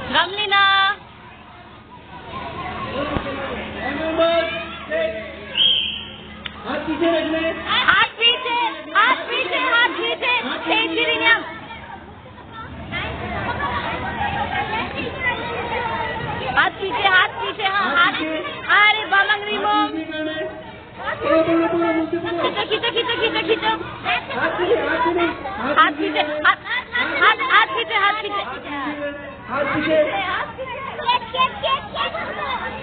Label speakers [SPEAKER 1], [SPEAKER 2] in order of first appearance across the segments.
[SPEAKER 1] Gamlina.
[SPEAKER 2] हाथ पीछे रखने,
[SPEAKER 1] हाथ पीछे, हाथ पीछे, हाथ पीछे, तेज गिरिया। हाथ पीछे, हाँ हाथ। अरे बालंग रिमो। खींचो खींचो खींचो खींचो खींचो। हाथ पीछे, हाथ पीछे, हाथ पीछे।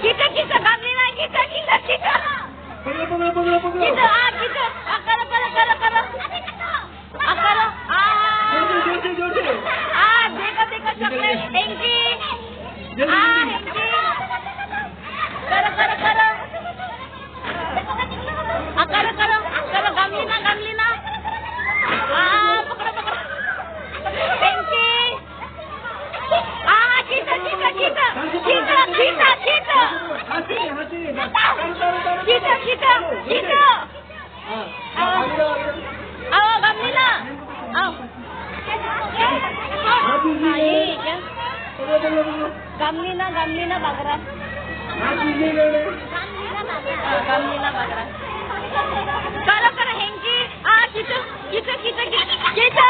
[SPEAKER 1] खींचो खींचो गामलीना, खींचो खींचो खींचो। खींचो हाँ खींचो। करो करो करो करो। करो देखो देखो चॉकलेट हेंकी। हेंकी। करो करो करो। करो करो करो गामलीना गामलीना। पकड़ो पकड़ो। हेंकी। खींचो खींचो खींचो खींचो खींचो खींचो खींचो खींचो खींचो। आओ गामलीना आओ। ये क्या गामलीना गामलीना बागरा। गामलीना बागरा। करो करो हेंकी। खींचो खींचो खींचो खींचो।